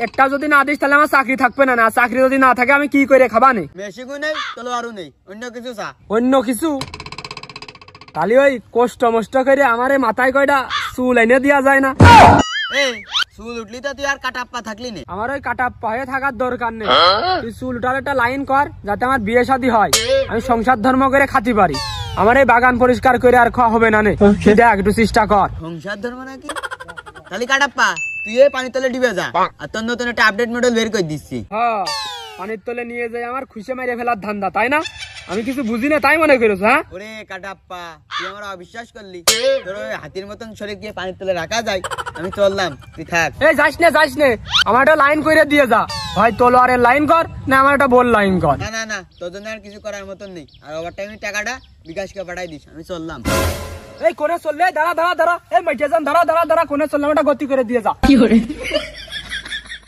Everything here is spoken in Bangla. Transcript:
একটা যদি না দিস তাহলে আমার চাকরি থাকবে না। না চাকরি যদি না থাকে আমি কি করে খাবা নে? মেশিনও নেই, তলোয়ারও নেই, অন্য কিছু চা। অন্য কিছু তাহলে ওই কষ্ট মষ্ট করে আমার মাথায় কয়টা চুল এনে দেওয়া যায় না? এই চুল উঠলি তো তুই আর কাটাপ্পা থাকলি না। আমার ওই কাটা পায়ে থাকার দরকার নেই, তুই চুল উঠার একটা লাইন কর যাতে আমার বিয়ে শাদী হয়, আমি সংসার ধর্ম করে খাতে পারি। আমার এই বাগান পরিষ্কার করে আর খাওয়া হবে না নে, দেখ একটু চেষ্টা কর। সংসার ধর্ম নাকি? তাহলে কাটাপ্পা তুই এই পানি তলে ডিবে যা, আর তোর নতুন একটা আপডেট মডেল বের করে দিচ্ছি। হ্যাঁ, পানির তলে নিয়ে যাই আমার খুশি মেরে ফেলার ধান্দা, তাই না? আমি কিছু বুঝি না তাই মনে করেছো? হ্যাঁ ওরে কাটাপ্পা, তুই আমার অবিশ্বাস করলি? তোর ওই হাতির মতন শরীর গিয়ে পানির তলে রাখা যায়? আমি চললাম, তুই থাক। এই যাস নে, আমার একটা লাইন করে দিয়ে যা, হয় তলোয়ারের লাইন কর না আমার একটা বল লাইন কর। না না না, তোর জন্য আর কিছু করার মতন নেই। আর ওভার টাইমের টাকাটা বিকাশকে পাঠাই দিস, আমি চললাম। এই কোনে চললে? দাঁড়া, এই মাইটে যান, দাঁড়া, কোনে চললাম, একটা গতি করে দিয়ে যা।